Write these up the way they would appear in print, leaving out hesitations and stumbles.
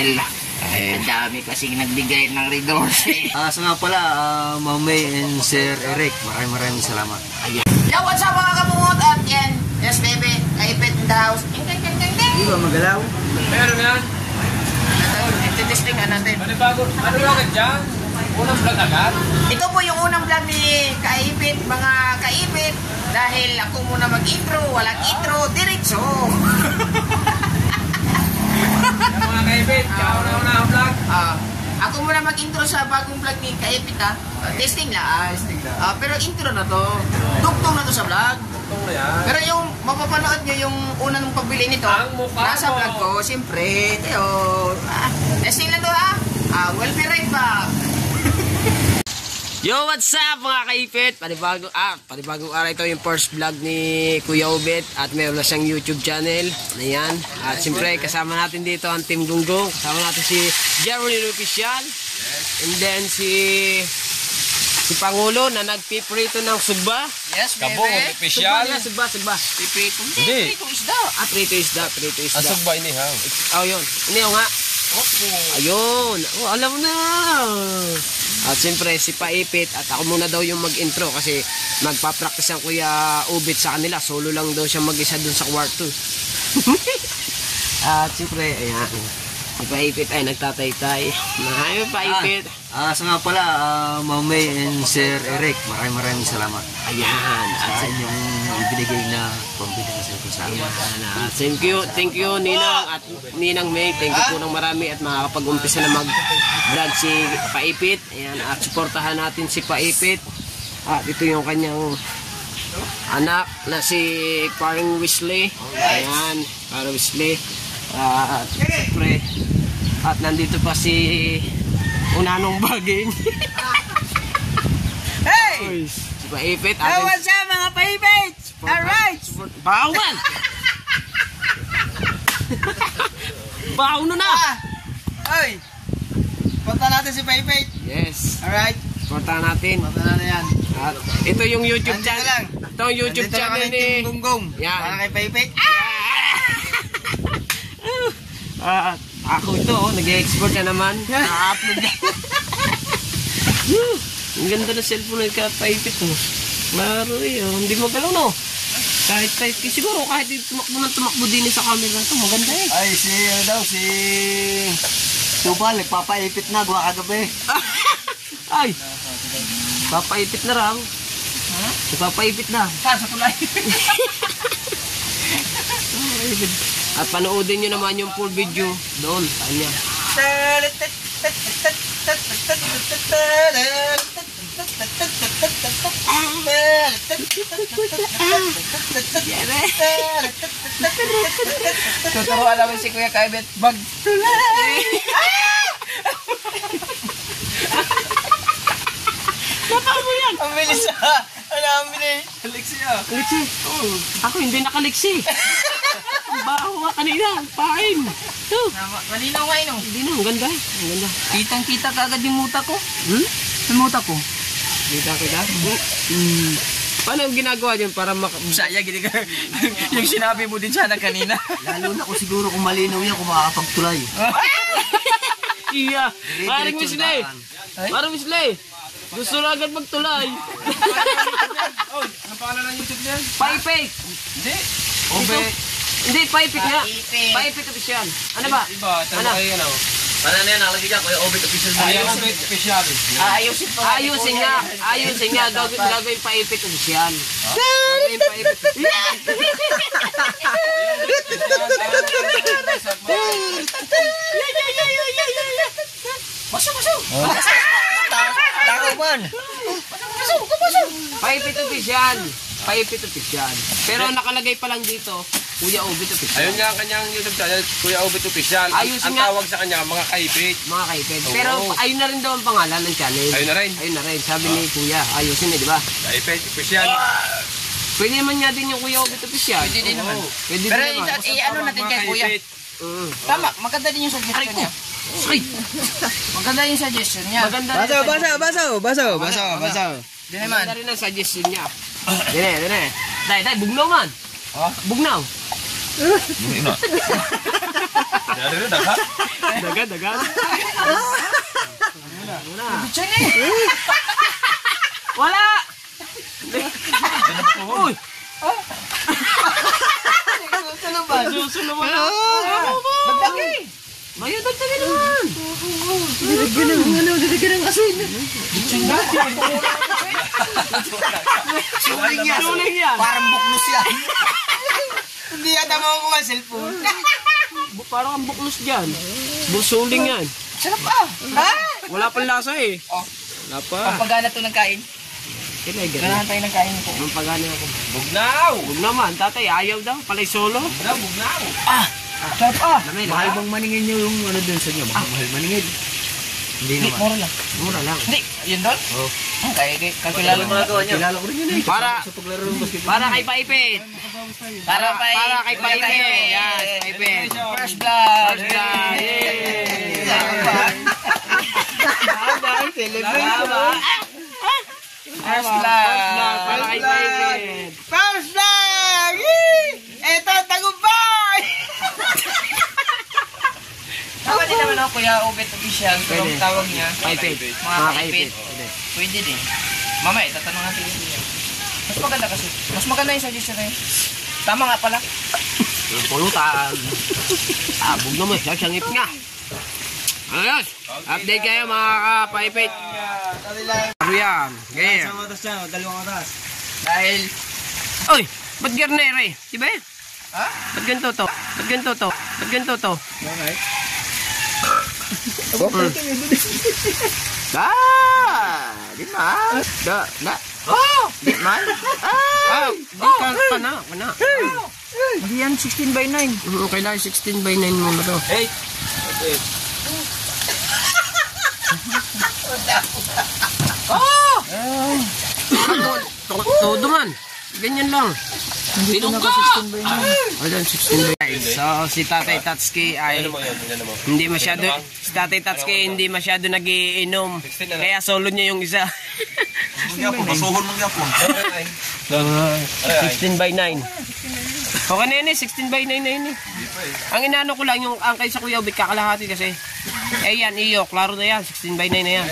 dahil dami kasing nagbigay ng resource. So nga pala, Ma'am May and Sir Eric, maraming salamat. Ayan. Yo, what's up mga kapungot? At yan, yes baby, kaipit in the house. Hindi ba magalaw? Meron yan. Ito-testing na natin. Ano lang dyan? Unang vlog agad? Ito po yung unang vlog ni Kaipit, mga kaipit. Dahil ako muna mag-intro, walang intro, diretso. Mga kaibit, una ang vlog. Ako muna mag-intro sa bagong vlog ni Kaipit ha. Testing lang. Pero intro na to. Tugtong na to sa vlog. Tugtong na yan. Pero yung mapapanood nyo yung unang pagbili nito, ang mukha nasa mo. vlog ko, siyempre. Testing lang to ha. We'll be right back. Yo, what's up mga kaipit? Panibagong araw ito yung first vlog ni Kuya Obet at meron na siyang YouTube channel. Ayan. At siyempre kasama natin dito ang Team Gunggong. Kasama natin si Jerry Official. And then si Pangulo na nagpiprito ng sugba. Yes, baby. Kabong official. Sugba. Piprito. Hindi. Prito isda. Prito isda. Ang sugba inihaw. Oh, yun. Inihaw nga. Ayun. Oh, alam mo na. At siyempre si Paipit at ako muna daw yung mag-intro kasi magpa-practice ang Kuya Ubit sa kanila. Solo lang daw siya mag-isa dun sa kwarto. At siyempre, ayan. Si Paipit ay nagtataytay. Maraming Paipit. So nga pala, Ma'am May and Sir Eric, maraming salamat. Ayan. Sa inyong ibinigay na pambili na sa amin. Thank you Ninang at Ninang May. Thank you po ng marami at makakapag-umpisa na mag-vlog si Paipit. Ayan, at suportahan natin si Paipit. At ito yung kanyang anak na si Paring Wesley. Ayan, Paring Wesley. At siyempre, at nandito pa si Unanong Baging. Hey! Si Paipit. What's up mga Paipit? Alright! Bawal! Baon na! Ay! Punta natin si Paipit. Yes. Alright. Punta natin. Punta natin yan. At ito yung YouTube Nandito channel. lang. Ito yung YouTube Nandito channel lang kami, Team ni... Gunggong. Yan. Para kay Paipit. Ako ito, nag-export na naman. Na-upload na. Ang ganda na cellphone ng Paipit. Maro hindi magalaw no. Kahit siguro kahit tumakbo din sa camera ito, maganda eh. Ay, si Tupal, nagpapaipit na, gawa kagabi. Ay! Papaipit na raw. Papaipit na. Saan sa tulay? At panoodin nyo naman yung full video doon sa kanya. Tuturuan namin si Kuya Kaibet magtulay. Napaka mo yan! Ang bilis ha! Ano ang bilis? Alexi ah. Kaliksi. Ako hindi nakaliksi. Baho nga kanina. Pain. Malinaw nga ino. Hindi na. Ang ganda. Ang ganda. Kitang-kita kagad yung muta ko. Yung muta ko. Kita. Paano ang ginagawa dyan para Saya, gini ka. Yung sinabi mo din sana kanina. Lalo na kung siguro kung malinaw yan, kung makakapagtulay. Iya. Parang Wesley. Parang Wesley. Gusto na agad magtulay. Ano pangalan ng YouTube niyan? Paipit. Hindi. Hindi, Paipit nga. Paipit. Paipit official. Ano ba? Iba, tanong Ano? kayo ano. Ano na yan, nakalagay dyan, Kuya Obet Official. Kuya Obet Official. Ayusin to. Ayusin nga. Gagawin Paipit official. Gagawin Paipit official. Masuk. Takaw man! Paipit official. Paipit official. Pero nakalagay pa lang dito, Kuya Obet official. Ayun nga ang kanyang YouTube channel, Kuya Obet Official. Ayusin Ang nga. tawag sa kanya, mga kaipit. Mga kaipit. Oo. Pero ayun na rin daw ang pangalan ng channel. Ayun na rin. Ayun na rin. Sabi ni Kuya, ayusin na, di ba? Kaipit Official. Pwede naman nga din yung Kuya Obet official. Pwede din naman. Pwede din Pero naman. ano natin kay Kuya. Tama, maganda din yung suggestion niya. Maganda yung suggestion niya. Maganda rin. Basaw. Di naman. Maganda rin ang suggestion niya. Dine. Dai, bugnaw man. Bugnaw. Ina. Dari rin, daga. Daga. Bitsa na eh. Wala! Uy! Suluban. Susunod na. Magdagi. Mayo, dagdagan naman. Diligan ng asin. Suling yan. Parang buknos yan. Hindi yata makukuha ang cellphone. Parang ang buklos dyan. Suling yan. Sarap ah. Ha? Wala pang lasa eh. Oh. Wala pa. Pagpagana to ng kain. Kailangan. Ganahan tayo ng kain ko. Ang pagano ako. Bugnaw. Huwag naman, tatay, ayaw daw. Palay solo. Bugnaw. Sarap ah. Mahal bang maningin nyo yung ano dun sa inyo? Mahal maningin. Hindi Hindi, naman. mura lang. Mura lang. Hindi, yun doon? Oo. Kaya kakilala mo na to. Kilala ko rin yun eh. Para, Sa paglaro ng basketball. para kay Paipit. Para kay Paipit. Yes, Paipit. First blood. First blood. Yay! Celebration. First First blood. Para kay blood. Paipit. First blood! Eto, tagumpay! Tawag din naman ako, Kuya Obet Official. Pero Pwede. ang tawag niya, Paipit. mga Mga kaipit. Pwede. Pwede din. Mamaya, tatanong natin yun niya. Mas maganda kasi. Mas maganda yung suggestion na yun. Tama nga pala. Pulutan. Abog naman. Siyangip nga. Ayos. Update kayo mga ka-Paipit. Ano yan? Gaya. Isang oras dyan, dalawang oras. Dahil, Uy! Ba't garnere? Diba eh? ha? Ba't ganito to? Ba't ganito to? Ba't ganito to? Okay. Di man. Oh! Di man. Di ka na. Hindi yan 16/9. Okay lang, 16/9 mo na to. Hey. Todo man. Ganyan lang. Hindi ko naka 16/9. Ayan, 16/9. So, si Tatay Tatsuki ay hindi masyado, si Tatay Tatsuki hindi masyado nagiinom. Kaya solo niya yung isa. Pasuhon mong yapon. 16/9. Okay na yun eh, 16/9 na yun eh. Ang inano ko lang yung angkay sa Kuya Ubit, kakalahati kasi. Eh yan, iyo, klaro na yan, 16/9 na yan.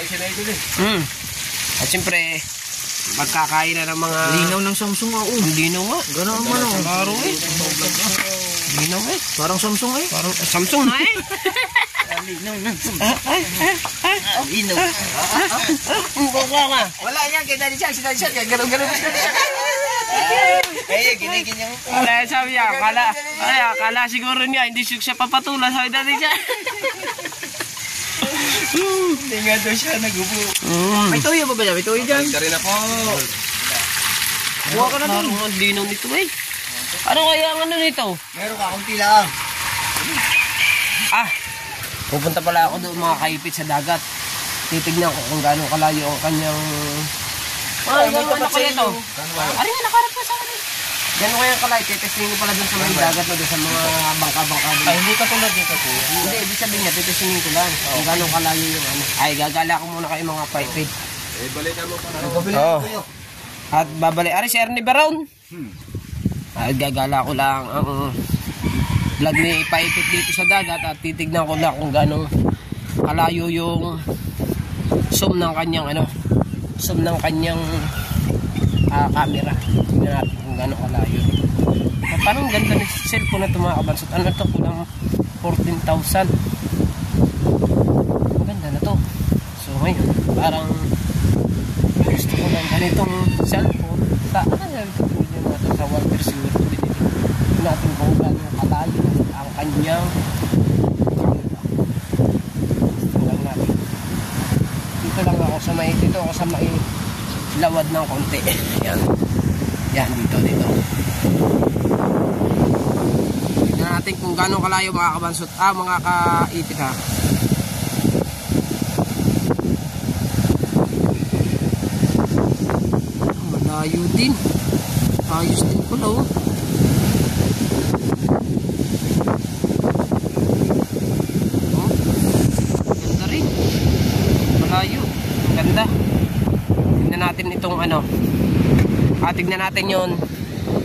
At siyempre, magkakain na ng mga... Linaw ng Samsung ako. Hindi na nga. Gano'n naman oh. Klaro eh. Hindi na nga eh. Parang Samsung eh. Parang Samsung na eh. Linaw ng Samsung. Linaw. Mukha nga. Wala yan, kay Daddy Shark. Si Daddy Shark, gano'n-gano'n. Kaya, giniganyan ko. Kaya sabi niya, kala siguro niya, hindi siya papatulan. Sabi dati siya. Hindi nga daw siya nagubo. May tuyo ba ba dyan? May tuyo dyan? Dari na po. Buha ka na doon. Ang linaw nito eh. Ano kaya ang ano nito? Meron ka, kunti lang. Pupunta pala ako doon mga kaipit sa dagat. Titignan ko kung gaano kalayo ang kanyang... ano kaya ito? Ano nga nakarap ko sa akin? Gano'n kaya kalayo? Titestingin ko pala doon sa mga dagat na doon sa mga bangka-bangka doon. Ay, hindi ka tulad dito po. Hindi, ibig sabihin niya, titestingin ko lang kung gaano kalayo yung ano. Ay, gagala ko muna kayo mga kaipit. Balikan mo pa na. Oo. At babalik. Ari, si Ernie Baron. At gagala ko lang ang vlog ni Paipit dito sa dagat at titignan ko lang kung gano'ng kalayo yung zoom ng kanyang zoom ng kanyang camera. Tignan natin kung gano'ng kalayo. At parang ganda ng cellphone na ito mga kabansot. Ano ito? Kulang 14,000. Maganda na to. So ngayon, parang gusto ko ng ganitong cellphone. Saan na ito pinili natin sa Walter Siguro binili natin kung gano'ng kalayo ang kanyang lang natin. Dito lang ako sa may lawad ng konti. Yan dito. Tignan natin kung gano'ng kalayo mga kabansot. Mga kaipit ha. Malayo din. Ayos din pala oh. Ganda rin. Malayo. Ganda. Tignan natin itong tignan natin yon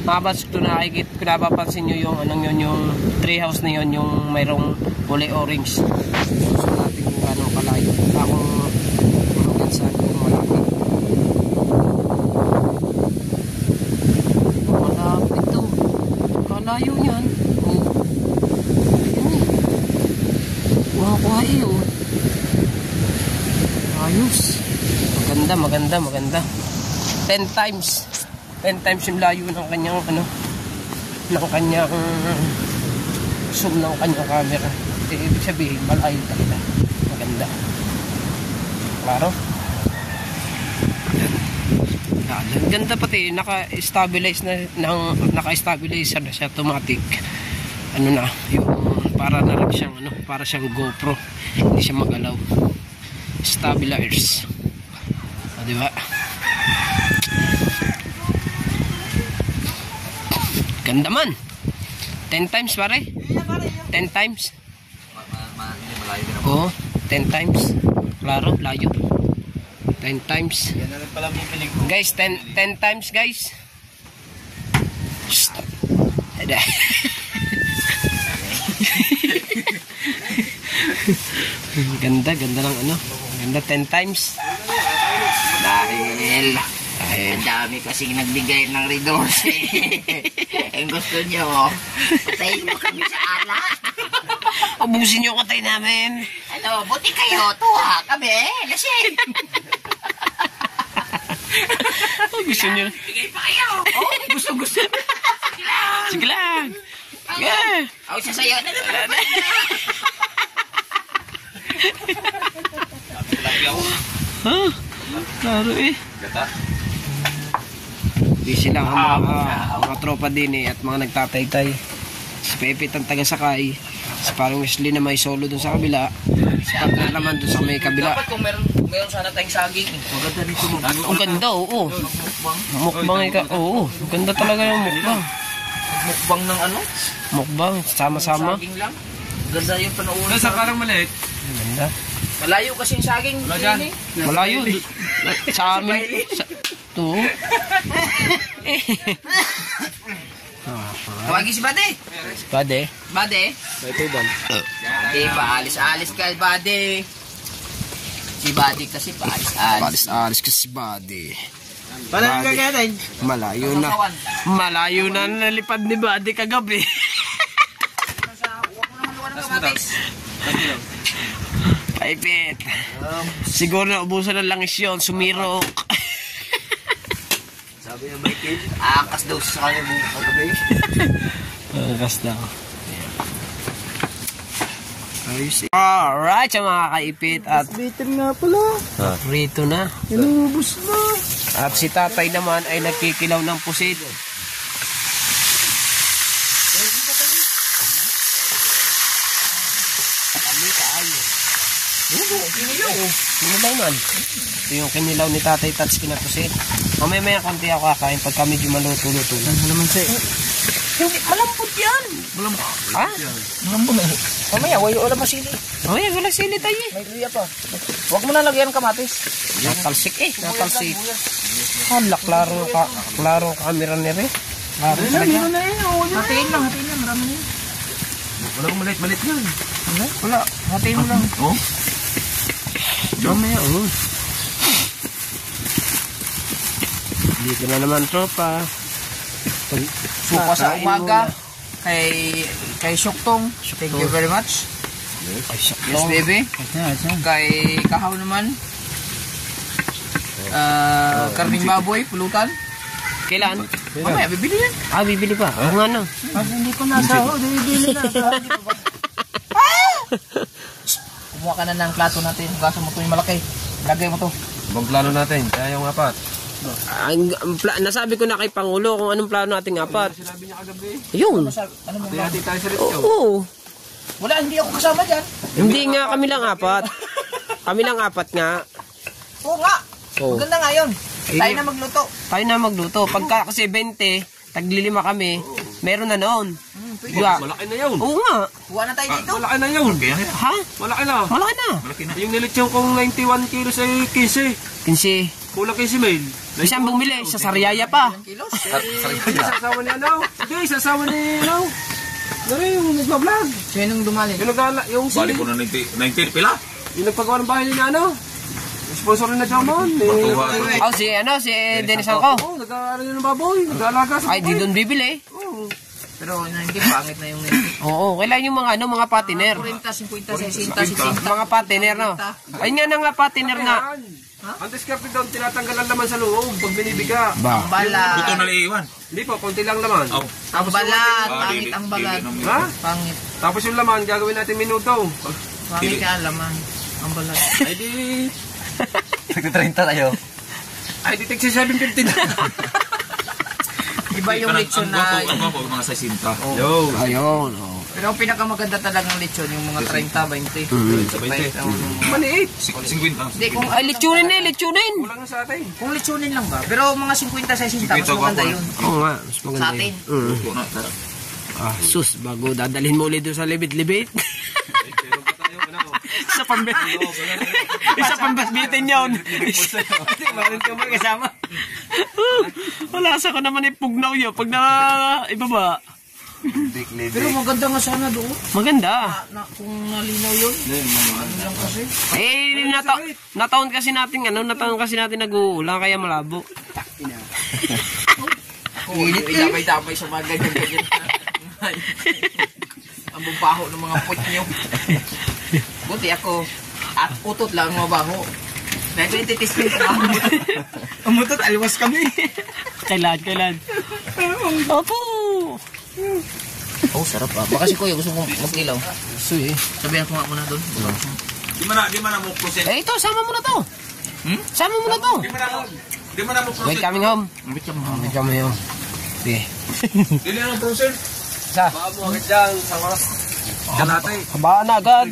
Mabas kung nakikita, kung napapansin nyo yung anong yun, yung tree house na yun, yung mayroong kulay orange. So natin kung gano'ng kalayo. Akong hanggang saan kung malapit. Malapit to. Kalayo yan. Oh. Ayun. Kuha iyo. Ayos. Maganda. 10 times yung layo ng kanyang ng kanyang zoom ng kanyang camera. Ibig sabihin malayo talaga. Maganda. Klaro. Ang ganda pati naka-stabilize naka-stabilizer na siya, automatic. Ano na, yung para na lang siyang para siyang GoPro. Hindi siya magalaw. Stabilizers. O, diba? Ganda man. 10 times pare. 10 times. Oo, 10 times. Klaro, layo. 10 times. Yan na rin pala bibilig ko. Guys, 10 times guys. Shhh. Ada. Ganda ng Ganda 10 times. Dahil ang dami kasing nagbigay ng redoors ang gusto nyo, patayin mo kami sa ala. Ubusin nyo katay namin. Ano, buti kayo, tuwa kami, lasing. Gusto nyo? Bigay pa kayo. Oh, gusto. Sige lang. Yeah. Ako sasayaw na naman. Huh? Klaro eh. Busy lang ang mga tropa din at mga nagtataytay. Si Pepe ang taga-sakay. Si parang Wesley na may solo dun sa kabila. Si Patna naman dun sa may kabila. Dapat kung meron sana tayong saging. Maganda nito mo. Ang ganda, oo. Mukbang ka, oo. Ang ganda talaga yung mukbang. Mukbang ng Mukbang, sama-sama. Saging lang. Ganda yung panaunan. Nasa parang maliit. Ang ganda. Malayo kasing saging. Wala dyan. Malayo. Sa amin. Ito. Tawagin si Bade. Bade. Bade. May tuban. Bade, paalis-alis ka, Bade. Si Bade kasi paalis-alis. Alis kasi Bade. Paano yung gagawin? Malayo na. Malayo na nalipad ni Bade kagabi. Paipit. Siguro na ubusan ng langis yun. Sumirok. Sabi niya Michael. Akas daw sa kanya buong kagabi. Akas daw. Alright, sa mga kaipit. At Bitin nga pala. rito na. Inubos na. At si tatay naman ay nagkikilaw ng pusit. Kinilaw man. Ito yung kinilaw ni Tatay Tats kinapusit. Mamaya konti ako kakain pagka medyo maluto-luto na. Ano naman sa'yo? Hindi, malambot yan. Ha? Malambot eh. Mamaya, wala masili. Mamaya wala sili tayo eh. May luya pa. Huwag mo na lagyan kamatis. Natalsik eh. Natalsik. Hala, klaro camera ni Re. Klaro talaga. Hatiin lang. Marami na yun. Wala kong maliit yan. Wala, hatiin mo lang. Oh? Mamaya, Dito na naman tropa. Suka sa Kain umaga. muna. Kay Shuktong. Thank you very much. Ay, sakto. Yes, baby. Kay Kahaw naman. Karning baboy, pulutan. Kailan? Mamaya, bibili yan. Bibili pa. Oo nga na. Hindi ko nasa bibili na. Kumuha ka na ng plato natin. Gaso mo ito yung malaki. Lagay mo to. Ibang plano natin. Kaya yung apat. Nasabi ko na kay Pangulo kung anong plano nating apat. Sinabi niya kagabi. Yun. Ano mo? Kaya tayo sa rito. Oo. Wala, hindi ako kasama dyan. Hindi nga kami lang apat. Kami lang apat nga. Oo nga. Oo. Maganda nga yun. Tayo na magluto. Tayo na magluto. Pagka kasi 20, taglilima kami, meron na noon. pwede. Yeah. Malaki na yun. Oo nga. Kuha na tayo dito. Malaki na yun. Ha? Malaki na. Malaki na. Yung nilitsyon kong 91 kilos ay 15. 15. Kulang 15 mil. Isang bumili, sa Sariaya pa. Kilos. Hindi sasawa ni ano. Hindi sasawa ni ano. Dari yung nagbablog. Sinong dumali? Yung nagala, yung Bali ko na 90 pila. yung nagpagawa ng bahay niya ano. Sponsor rin na Jamon. Oh, si Dennis Angko. Oo, nag-aaral yun ng baboy. Nag-aalaga sa Ay, di doon bibili. Oo. Pero hindi pangit na yung Oo, kailan yung mga mga patiner. 40, 50, 60, 60. Mga patiner, no? Ayun nga na nga patiner na. Ang discarte doon, tinatanggalan naman sa loob pag binibiga. Ba? Balat. Buto na iiwan. Hindi po, konti lang laman. Oh. Ang balat. Ah, Pangit ang balat. Ha? Pangit. Tapos yung laman, gagawin natin minuto. Pangit ka alaman. Ang balat. Ay di... Nag-30 tayo. Ay di tig si 750 na. Iba yung lechon na... Ang gwapo, mga 60. Yo. Ayun, oh. Pero ang pinakamaganda talagang lechon, yung mga 30, 20. 20. Maliit. 50. Hindi, kung, Ay, lechonin eh, lechonin. Kulang na sa atin. kung lechonin lang ba? Pero mga 50, 60, mas maganda yun. Oo nga, mas maganda Sa atin. yun. Buto na. Ah, sus, bago dadalhin mo ulit doon sa libit-libit. Isa pambit. Isa pambitbitin yun. Meron ka mga kasama. Wala sa ko naman ipugnaw yun. Pag na ibaba. Pero maganda nga sana doon. Maganda. Kung nalinaw yun. Ano lang kasi. Eh, nataon kasi natin, nataon kasi natin nag-uulan, kaya malabo. Init eh. Damay-damay sa mga ganyan-ganyan. Ang babaho ng mga puwet nyo. Buti ako. At utot lang ang mabaho. Medyo ititismin ko. Umutot, aliwas kami. Kailan? Opo. Oh, sarap ah. Baka si Kuya gusto kong mag-ilaw. Suy. Sabihan ko nga muna doon. Di man na mo proceed. Eh, ito, sama mo na to. Sama mo na to. Di man na mo Wait proceed. coming home. Wait coming home. Sige. Dili na proceed. Sa? Baka mo agad dyan sa oras. Kalate. Habaan na agad.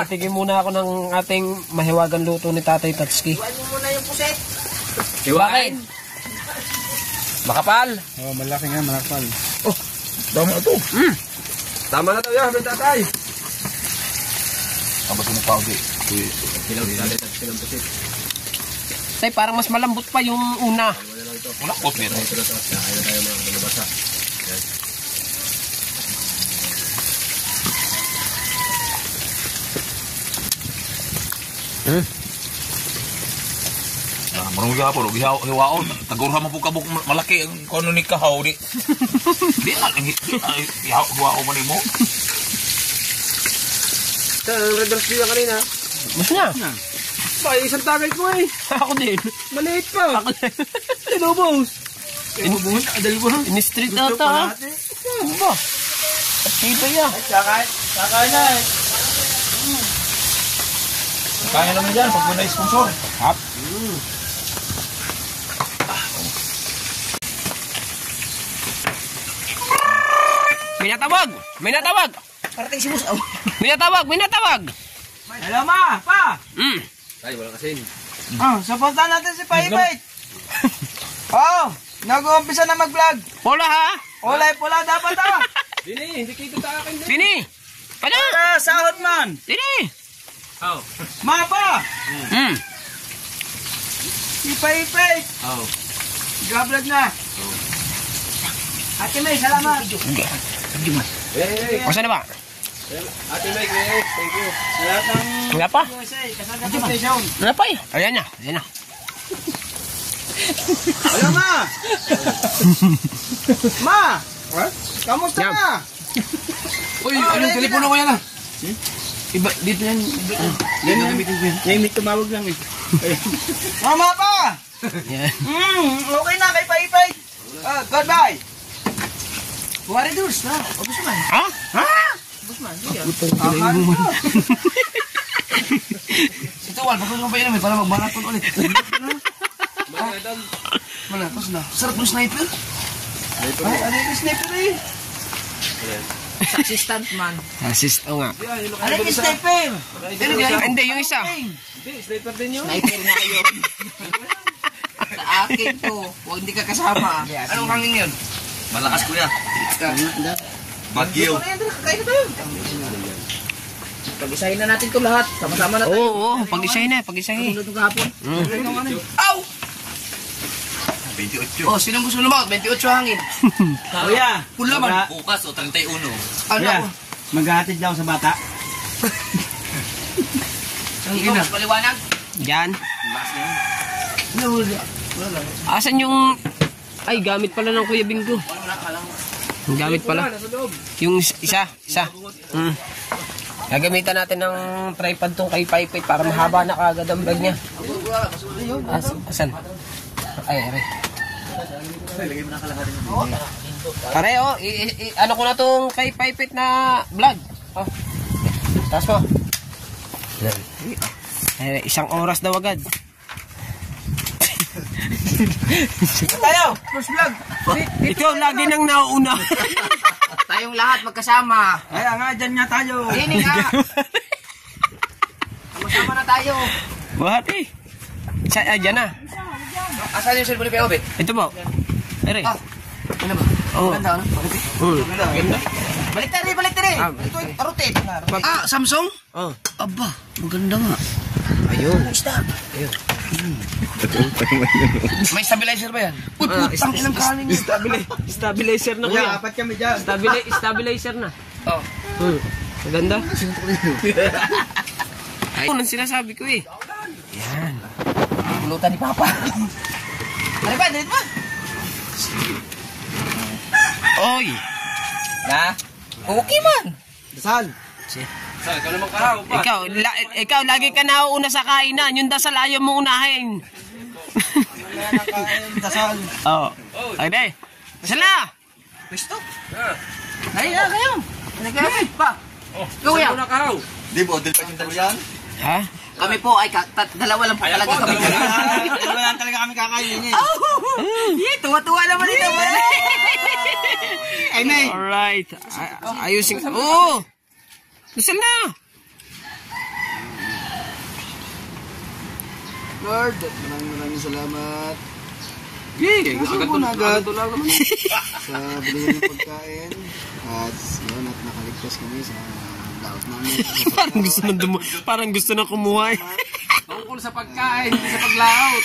Titigin muna ako ng ating mahiwagang luto ni Tatay Tatsuki. Iwan mo muna yung puset. Bakit? Makapal. Oh, malaki nga, malakpal. Dami ito. Tama na tayo, habang tatay. Ang basta mo pa ulit. Tay, parang mas malambot pa yung una. Wala ko meron. Marunong gapon, hiwaon. Tagurha mo po kabuk malaki ang kono ni kahaw di. Di na hiwaon mo nimo. Ito, ang red horse niya kanina. Mas na. Ba, isang tagay ko eh. Ako din. Maliit pa. Ako din. Tinubos. In-street ata. Ano ba? Tiba ya. Saka na eh. Kaya naman dyan pag may sponsor. Hap. May natawag. Parating si Musaw. May natawag. Hello, ma! Pa! Ay, wala kasi. Supportan natin si Paipait. Nag-uumpisa na mag-vlog. Hola ha. Pula dapat Hindi kita sa akin. Sini. Ano? Sahod man. Sini. Oh. Ma pa! Si Paipait. Oh. Gablog na. Ate May, salamat. Hey, O saan na ba? Ate Mike, thank you. Lahat ng Wala pa. USA, kasagap ng station. Wala pa eh. Ayan na. Hello, ma! Ma! Kamusta Yan. na? Uy, anong telepono ko yan ah? Iba, dito yan. Yan, may tumawag lang eh. Mama pa! Yan. Okay na kay Paipait. Goodbye. Buhari doors na. O gusto man. Ha? Busman. Sige. Ito, Wal, pagod mo pa yun para mag-marathon ulit. Malakas na. Sarap ng sniper. Ay, ano yung sniper eh? Assistant man. Assist. O nga. Ano yung sniper? Hindi, yung isa. Hindi, sniper din yun. Sniper nga yun. Sa akin to. Huwag hindi ka kasama. Anong hangin yun? Malakas kuya. Bagyo. Kakain na tayo. Pag-isahin na natin ito lahat. Sama-sama na tayo. Oo, pag-isahin na, pag-isahin. Tulad ng kahapon. Aw! 28. Oh, sinong gusto lumakot? 28 hangin. Kuya! Pula man. Bukas o 31. Ano? Kuya, maghahatid daw sa bata. Ang ina. Mas paliwanag. Yan. Asan yung... Ay, gamit pala ng Kuya Bingo. Yung gamit pala. Yung isa. Gagamitan natin ng tripod tong kay Pipit para mahaba na kagad ang vlog niya. Asan? Ay, aray. Pare, oh, ano ko na tong kay Pipit na vlog. Oh. Taas mo. Yan. Ay, 1 oras daw agad. Tayo! First vlog! Ikaw lagi nang nauuna. Tayong lahat magkasama. Kaya nga, dyan nga tayo. Hindi nga. Sama-sama na tayo. Buhat eh. Dyan na. Asan yung cellphone ni Peobe? Ito po. Ere. Ano ba? Oo. Ganda, ano? Ganda. Balik tayo, balik tayo. Ito, rotate. Samsung? Oh. Aba, maganda nga. Ayun. Stop. Ayun. May stabilizer ba yan? Uy, putang inang kanin yun. Stabilizer na Kuya, kuya. apat kami dyan. Stabilizer na. Oh. Maganda. Ay, anong sinasabi ko eh. Yan. Pulutan ni Papa. Ano ba? Dito ba? Oy. Na? Okay man. Dasal. Ikaw lagi ka nauuna sa kainan. Yung dasal ayaw mo unahin. Dasal. Oo. Okay. Dasal na. Pwesto? Ay, kayo. Nag-aapit pa. Kuya. Di ba, odil pa yung dalawa yan? Ha? Kami po ay dalawa lang po talaga kami. Wala lang talaga kami kakainin. Tuwa-tuwa naman ito. Ay, May. Alright. Ayusin. Oo. Dasal na. Lord, maraming salamat. Agad Muna agad sa binigyan ng pagkain. At yun, at nakaligtas kami sa laot namin. parang gusto na kumuha. Tungkol sa pagkain, hindi sa paglaot.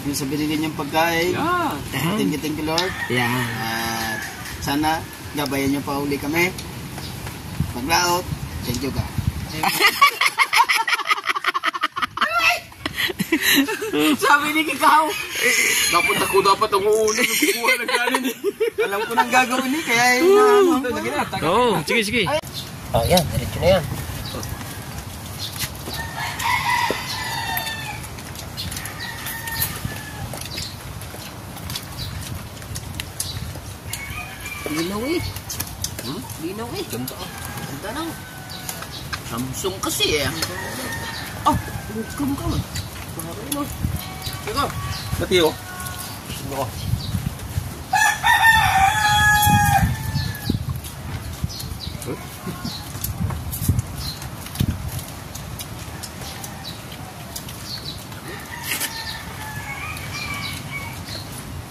Yung sa binigyan niyang pagkain. Thank you, Lord. Yan. At sana gabayan niyo pa uli kami. Paglaot, thank you, God. Sabi ni Kikaw. Dapat ang uuna ng kukuha ng kanin eh. Alam ko nang gagawin ni, kaya Oo, sige. Oh, yan. Diretso na yan. Linaw eh. Linaw eh. Ganda. Ganda ng Samsung kasi eh. Oh, come on. Sige. Pati oh.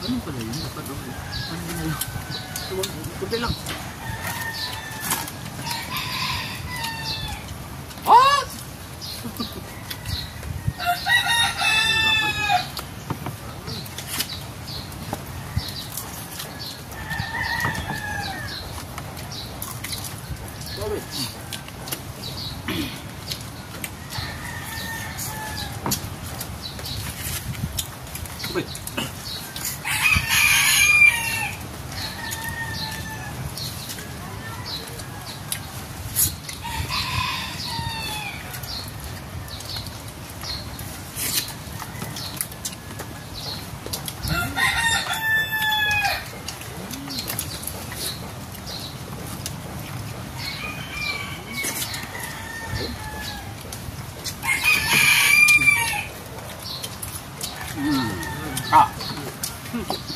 Ano pala yun? Dapat ako. Ano na yun? Kunti lang. Oh!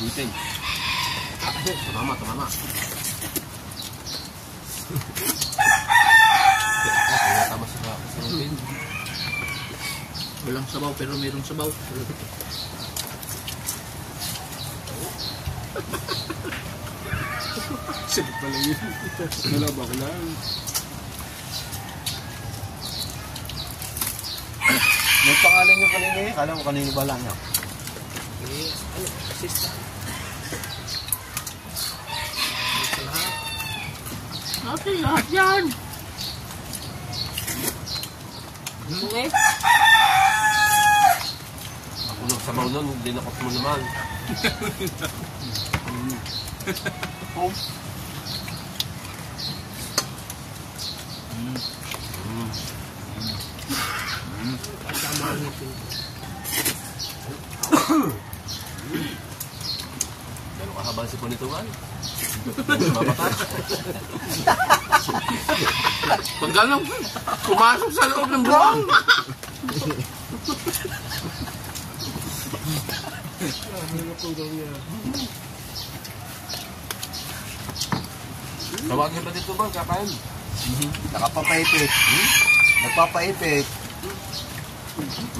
Buting. Tumama. Walang sabaw pero mayroong sabaw. pala yun. Nalaba ko lang. May pangalan nyo kanina eh. Kala mo kanino ba lang yan? Okay, lahat yan. Okay. Ako nung sabaw nun, dinakot mo naman. Ano kahaba si Punito man? Mapatas. Pag ganun, pumasok sa loob ng buwang. Tawagin pa dito ba? Kakain. Nakapapaipit. Nagpapaipit.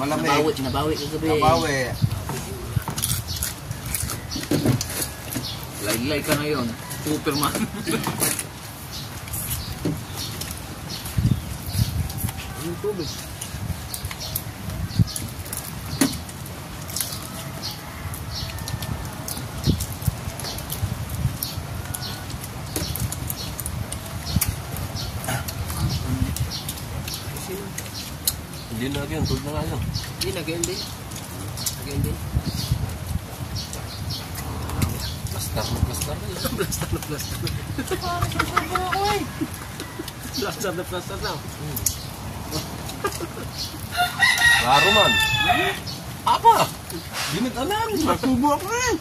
Malamig. Nabawi kagabi. Nabawi. Laylay ka ngayon. Superman. Ang tubig. Hindi na lagi, tulad na nga yun. Hindi, nag-end din. Nag-end din. Plaster na plaster na yun. Plaster na plaster. Plaster na plaster na. Klaro man. Apa? Di nag-alam. Nasubo ako eh.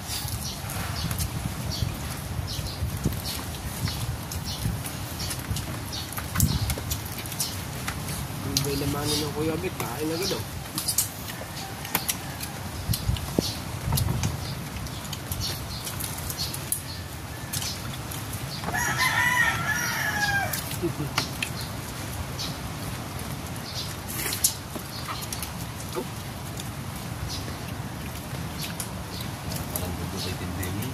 May lamanin ng Kuya Bit, kain na gano'n. Walang dudulitin din.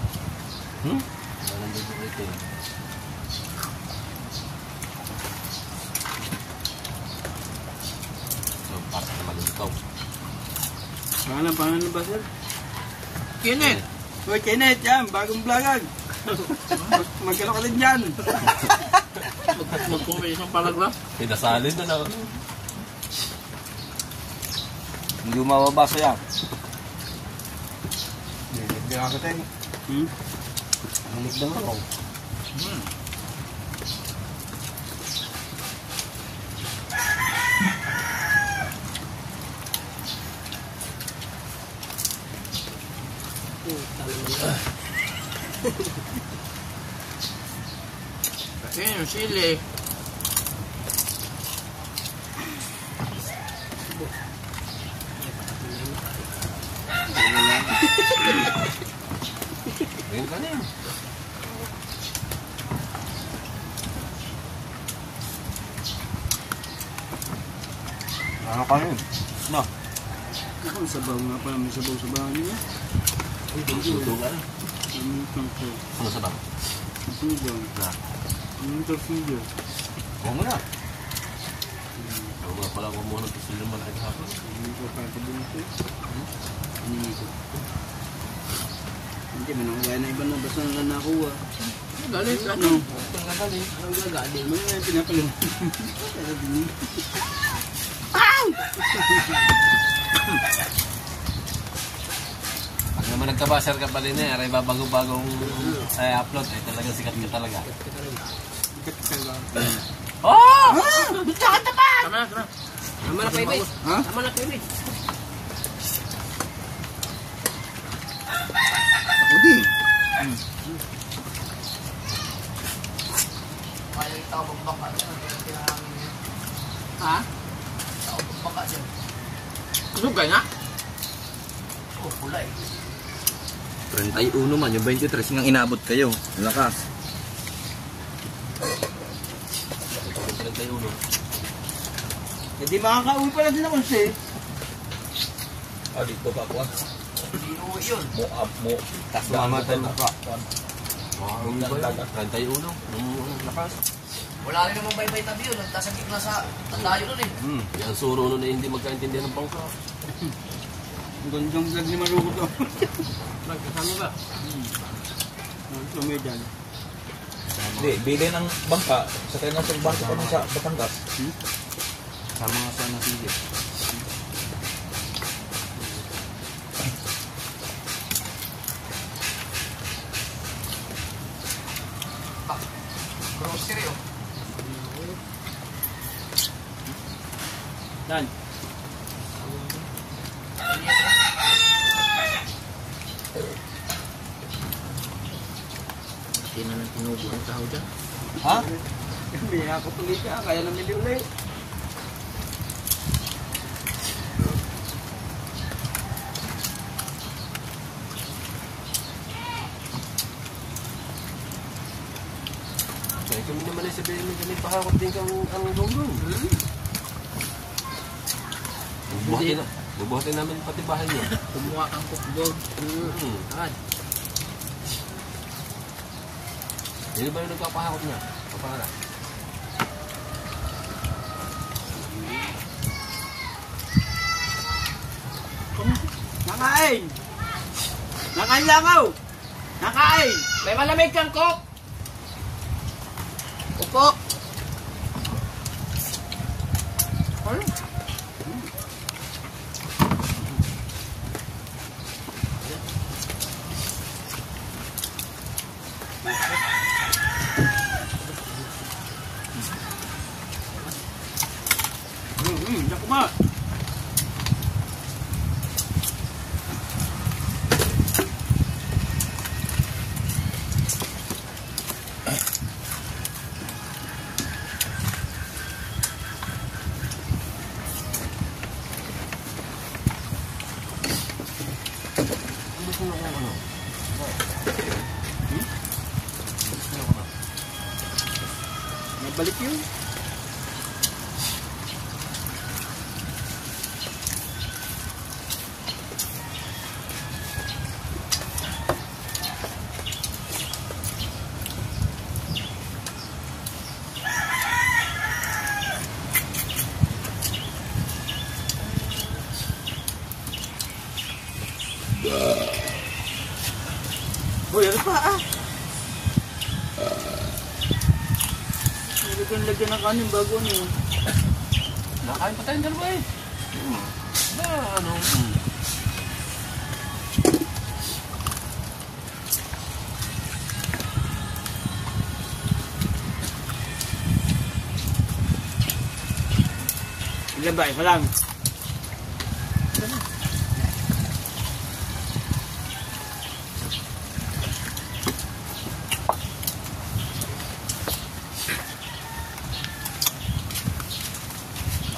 Walang dudulitin. So, para sa maluntaw. Pangalan ba sir? Kenneth! Uy, Kenneth, yan. Bagong vlogag. Magkano ka din dyan. Mag-comment isang paragraph. Pinasalin na lang. Hindi mababasa yan. Hindi ako tayo. Nalig lang ako. Kasi yung sili. Ngayon ka na yun. Ano ka yun? No. Ako, sabaw nga pala. May sabaw-sabaw niya. Uy, luto ka na. Ano sa bang? Sugang. Ang tortilla. Huwag mo na. Ako nga pala kumuha ng tusil naman ay hapon. Hindi ko pa ito dito. Hindi ko. Hindi, manangulay na iba na. Basta na nakuha. Galit ka. Ano? Galit. Ang gagaling. Ano nga yung pinapalun? Pag naman nagkabaser ka pa din eh, aray ba bagong-bagong upload eh, talagang sikat ka talaga. Oh! Tama na, tama. Tama na kayo, Ha? Tama na, Kenneth. Udi. Ha? Sugay na? Oh, pula eh. 31 man, yung 23 ngang inabot kayo. Lakas. Hindi makakauwi pala din ako siya eh. Ah, dito pa ako. Hindi uwi yun. Mo. Tas Mamatay mo pa. Wow, ano ba yun? 31. Lakas. Wala rin namang baybay tabi yun. Nagtasagik na sa tandayo nun eh. Yan suro nun na hindi magkaintindihan ng bangka. Ang gandang vlog ni Marugo to. Nagkasama ba? Sumedal. Hindi, bili ng bangka. Sa kaya ng bangka pa sa Batangas. Sama nga sa nasigit. Grocery oh. Dan. Hindi na nang tinubo ang tao dyan. Ha? Hindi ako tuloy ka. Kaya namili ulit. Kaya kami naman ay sabihin mo ganit pahakot din kang ang gonggong. Bubuhatin namin pati bahay niya. Kumuha ang cookboard. Agad. Hindi ba yung nagpapahakot niya? Papahara. Nakain! Nakain langaw! Nakain! May malamig kang cook! Upo! Ano? Diyan kuma! Nabalik yun. Boy, ano pa ah? Lagyan ng kanin bago niyo. Nakain pa tayong dalawa eh. Ba, ano? Ilan ba? Isa lang.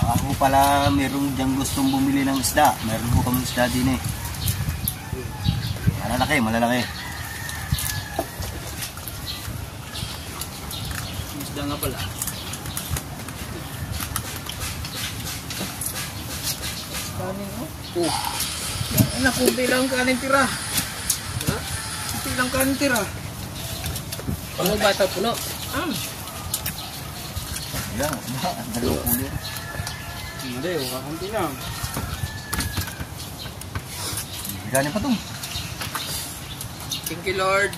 Ako pala meron diyang gustong bumili ng isda. Meron po kami isda din eh. Malalaki, malalaki. Isda nga pala. Kanin mo? Oh. Anak, kunti lang kanin tira. Ha? Kunti lang kanin tira. Ano ba ito puno? Yan, dalawang kulo. Hindi, kakunti lang. Gani pa to. Thank you Lord.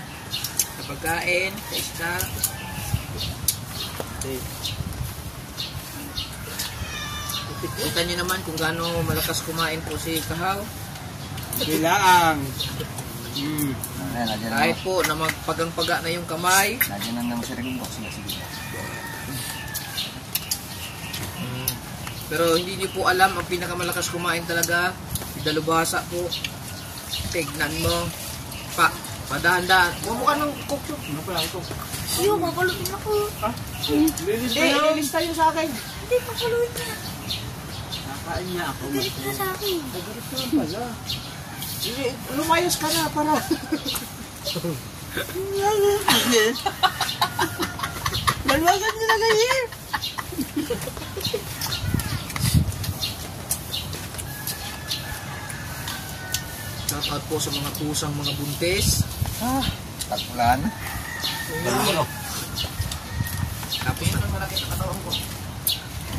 Sa pagkain, sa isda. Kita niyo naman kung gaano malakas kumain po si Kahaw. Kailangan. Ayan, lagyan na. Kahit po na magpagang-paga na yung kamay. Lagyan na ng sariling box. Sige. Pero hindi niyo po alam, ang pinakamalakas kumain talaga, si Dalubhasa po. Tignan mo. Padahan-dahan. Huwag mo ka ng cook. Ano pala ito? Ayaw, papalutin ako. Lilis Hindi, ililista nyo sa akin. Hindi, papalutin na. Nakain niya ako. Galit na sa akin. Nagalit naman pala. Hindi, lumayas ka na para. Malwagan nila ganyan. Shout out po sa mga pusang mga buntis. Tagpulan. Ano? Tapos na malaki sa katawan ko.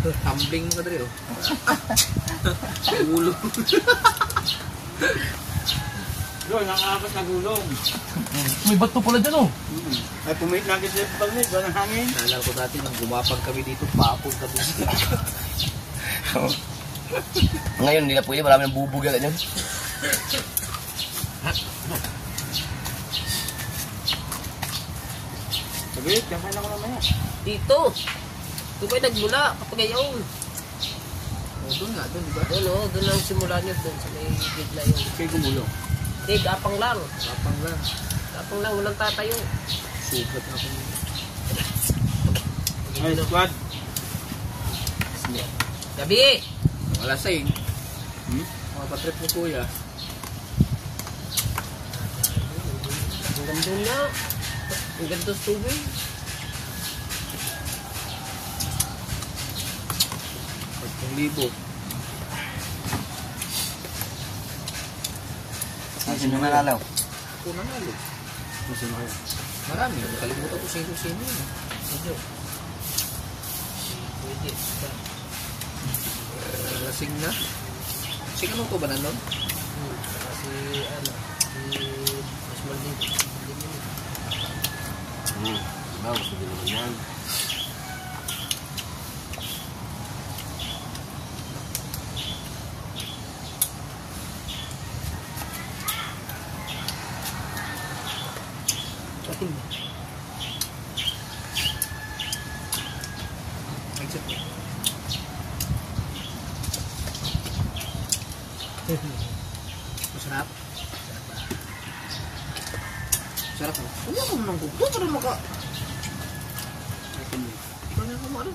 Tumbling mo ka dali, oh. Ulo. Doon, nakakapas na gulong. May bato pala dyan oh. Ay, pumait na kasi sa pagmit, doon ang hangin. Naalala ko dati nung gumapag kami dito, papong kami. Ngayon, hindi na pwede. Marami ng bubog yan. Sabi, kapan ako naman yan. Dito. Ito kayo nagmula kapag ayaw. Oh, doon nga, doon, diba? Doon o, doon lang simula nyo. Doon sa may gitna yun. Kaya gumulong. Hindi, gapang lang. Papang lang. Gapang lang, walang tatayo. Sugat ako. Ay, squad. Gabi! Wala sa'yo. Mga patrip mo, kuya. Ang ganda na. Ang ganda sa tubig. Libo. Sino nanalaw? Ako nanalo. Masama kayo. Marami. Nakalimutan ko sino-sino yun. Medyo. Pwede. Lasing na. Sige mo ko ba nanon? Kasi ano, si Mas Malding. Diba, gusto din naman yan. Exit mo. Masarap. Sarap mo. Ano ako nang gusto para maka... Ikaw na ako mo ano?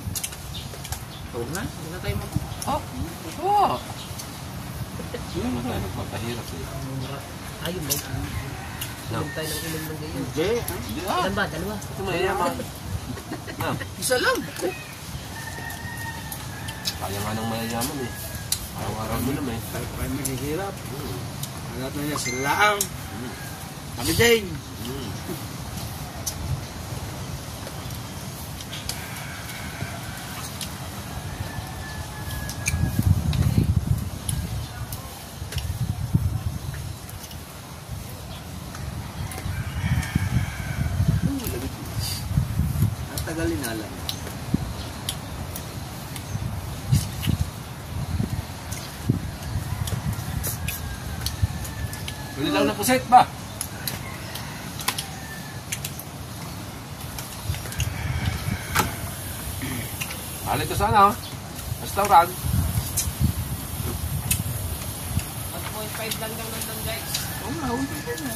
Tawag na. Hindi na tayo mag... Oh, oo. Yun na tayo nagpapahirap eh. Ayun, may inom tayo ng inom ng gayon. Hindi. Hindi Ilan ba? Dalawa? Ito mayayaman. Isa lang. Kaya nga ng mayayaman eh. Araw-araw mo naman eh. Tayo pa maghihirap. Alat na niya, sila lang. Kami din. Tagalin na lang. Pwede lang na puset ba? Halit ko sana, restaurant. 1.5 lang daw nandun guys. Oo nga, huwag ka na.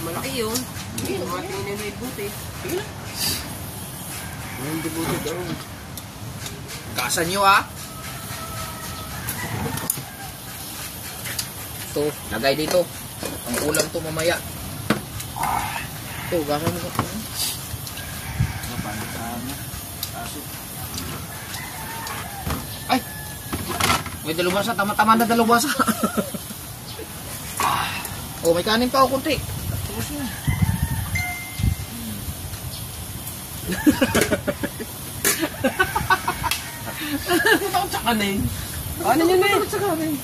Malaki yun. Hindi, mga tinimid buti. Sige lang. Ngayon dibuti doon. Kasan nyo ah. Ito, lagay dito. Ang ulam to mamaya. Ito, gasa mo. Ay! May dalubasa. Tama-tama na dalubasa. Oh, may kanin pa ako kunti. Tapos yun. Takot sa kanin. Ano yun eh? Sa kanin.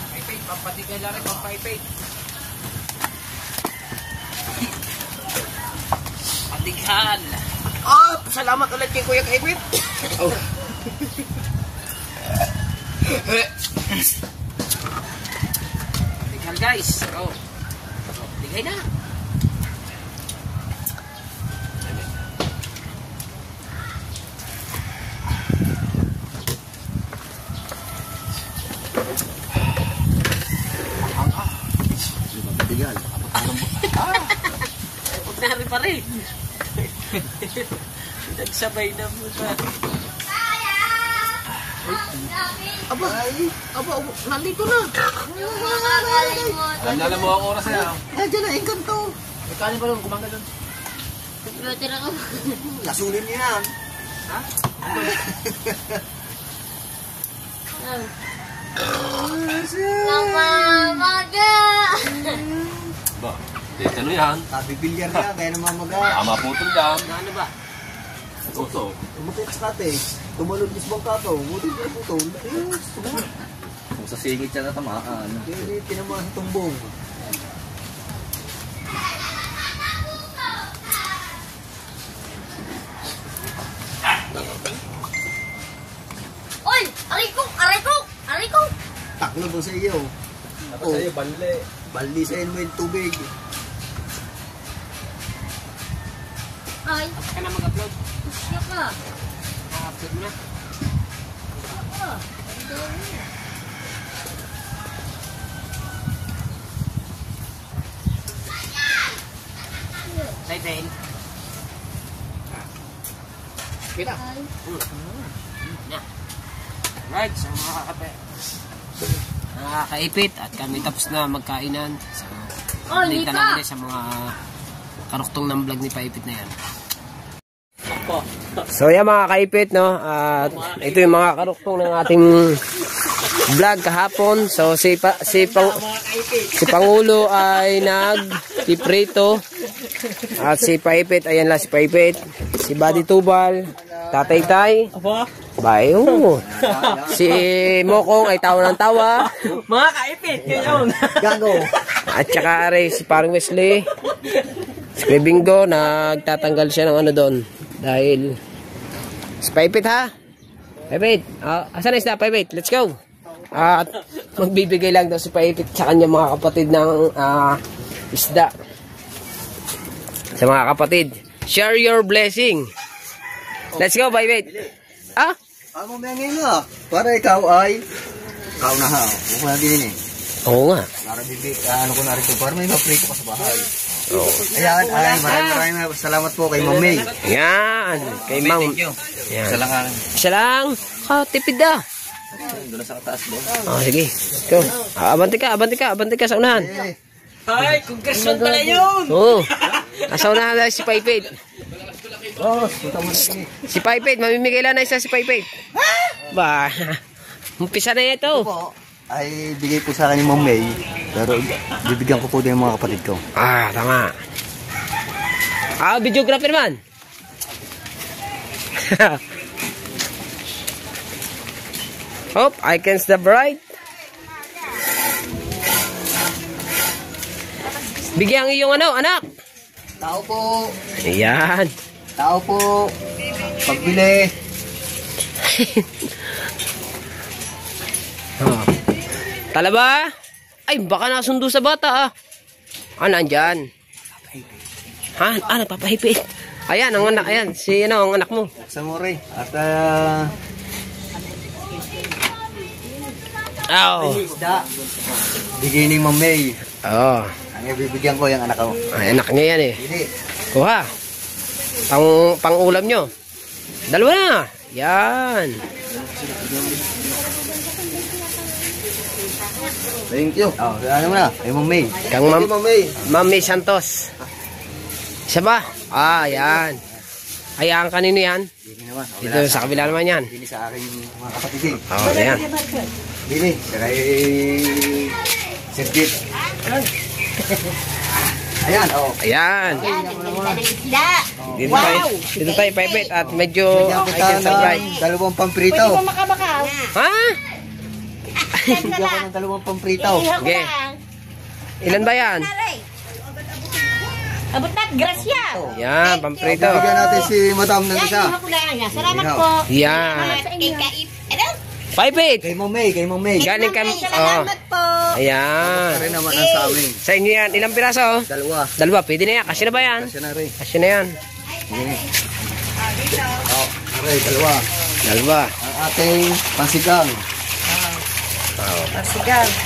Paipay, papatigay lang rin, papaipay. Patighan! Oh, salamat ulit kay Kuya Kaipit. Oh. Patighan guys! Oh. Patigay na! Tigal. Huwag na rin pa rin! Nagsabay na mo sa... Aba, nandito na. Alam mo ang oras na. Nandiyan na, engkanto. May kanin pa lang, kumangga doon. Better ako. Lasulin niya yan. Ah. Namamaga! Ba, dito ano yan? Sabi bilyar yan, kaya namamaga. Tama putol yan. Ano ba? Oso. Tumutay sa kate. Tumalod isbang kato. Buti na putol. Ayun, tumalod. Kung sa singit siya natamaan. Hindi, tinamaan sa tumbong. Oy! Aray ko! Aray ko! Aray ko! Taklo ba sa iyo? Ako sa iyo, balde. Balde sa mo yung tubig. Ay! Ka na mag-upload. Siya ka! Upload mo na. Ah, ang dami. Title. Kita. Right, so mga kaipit at kami tapos na magkainan. So, Oh, update Nika! na lang ulit sa mga karuktong ng vlog ni Paipit na yan. So yan mga kaipit, no? At ito yung mga karuktong ng ating vlog kahapon. So si Pangulo ay nag-piprito. At si Paipit, ayan lang si Paipit. Si Buddy Tubal, Tatay Tay. Bayo. Si Mokong ay tawa ng tawa. Mga kaipit, yun. Gago. At saka rin si parang Wesley. Si Kuya Bingo, nagtatanggal siya ng ano doon. Dahil si Paipit ha. Paipit. Asan na isda Paipit? Let's go. At magbibigay lang daw si Paipit sa kanyang mga kapatid ng isda. Sa mga kapatid. Share your blessing. Let's go Paipit. Ako may ngayon na. Para ikaw ay kaunaha. Huwag mo na din eh. Oo nga. Para ano ko na rin ito. Para may maprito ka sa bahay. Ayan, ay maraming salamat po kay Ma'am May. Yan. Kay Mang. Thank you. Yan. Isa lang ang Isa lang. Tipid ah. doon sa taas mo. Sige. Go. Abante ka sa unahan. Ay, congressman pala yun. Oo. Nasa unahan na si Paipit. Oh, punta mo na. Si Paipit, mamimigay lang na isa si Paipit. Ba, umpisa na ito. Po, ay bigay po sa akin ni Ma'am May. Pero bibigyan ko po din ng mga kapatid ko. Tama. Videographer man. Hope, icons the bright. Bigyan ang iyong anak. Tao po. Ayan. Tao po. Pagbili. Talaba? Ay, baka nasundo sa bata nandyan. Nagpapahipit. Ayan, ang anak, ayan. Ang anak mo. Sa More. At isda. Bigay ni Ma'am May. Ang ibibigyan ko yung anak ko. Ay, anak niya yan eh. Hindi. Kuha. Pang ulam nyo. Dalawa na. Yan. Thank you. Ano mo na? Kay Ma'am May. Kang Thank you, Ma'am May. Ma'am May Santos. Isa ba? Yan. Hayaan kanino yan? Bili naman. Dito sa kabila naman yan. Bili sa aking mga kapatid. Ayan. Bili. Saka Sirkit. Ayan, Ayan. Dito tayo, Paipit. At medyo Bigyan kita icons are bright. ng 2 pamprito. Ha? Bigyan ko ng 2 pamprito. Okay. Ilan ba yan? Abot na, grasya! Yan, pamprito. Bigyan natin si Madam ng isa. Salamat po. Yan. Kaip. Ano? Paipit. Kay Ma'am May, kay Ma'am May. Galing kami. Salamat po. Ayan. Ito rin naman ang sa amin. Sa inyo yan. Ilang piraso? 2. Dalawa. Pwede na yan. Kasi na ba yan? Kasi na rin. Kasi na yan. Aray, 2. Dalawa. Ang ating pansigang.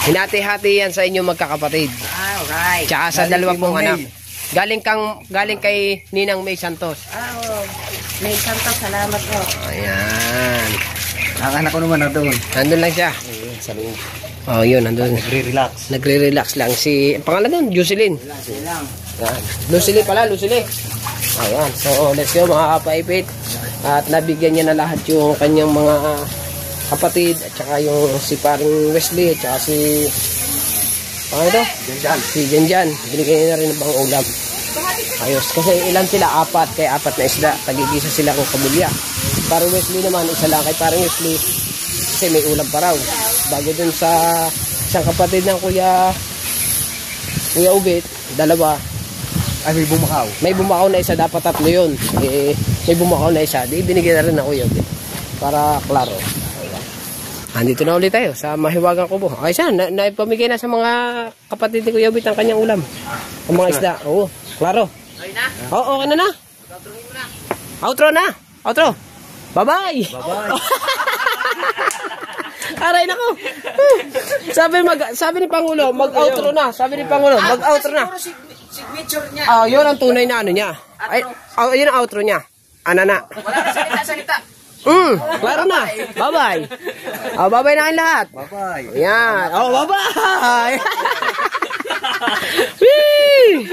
Hinati-hati yan sa inyo magkakapatid. Alright. Tsaka sa Galing dalawa kay pong Ma'am anak. May. Galing kay Ninang May Santos. May santo, salamat po. Ayan. Ang anak ko naman na doon. Nandun lang siya. Sa loob. Oh, yun. Nandun. Nagre-relax. Nagre-relax lang. Si, pangalan doon, Jocelyn. Yan. Lucille pala, Lucille. Ayan. So, let's go mga kapaipit. At nabigyan niya na lahat yung kanyang mga kapatid at saka yung si paring Wesley at saka si ano ito? Si Janjan. Binigyan na rin ng bang ulam. Ayos. Kasi ilan sila? 4. Kaya 4 na isda. Tagigisa sila kung kabulya. Parang Wesley naman, isa lang. Kay parang Wesley, kasi may ulam pa raw. Bago dun sa isang kapatid ng Kuya Ubit, 2. Ay, may bumakaw. May bumakaw na isa, dapat 3 yun. Eh, may bumakaw na isa. Di binigyan na rin ng Kuya Ubit. Para klaro. Ayan. Andito na ulit tayo sa Mahiwagang Kubo. Okay, saan? Naipamigay na sa mga kapatid ni Kuya Ubit ang kanyang ulam. Ang mga isda. Oo, klaro. Okay na? Oo, okay na na. Outro mo na. Outro na. Outro. Bye-bye. Bye-bye. Aray nako. Sabi ni Pangulo, mag-outro na. Sabi ni Pangulo, mag-outro na. Signature niya. Ah, yun ang tunay na ano niya. Ay, yun ang outro niya. Ana na. Wala na salita. Klaro na. Bye-bye. Bye-bye na kayong lahat. Bye-bye. Yan. Bye-bye. Whee!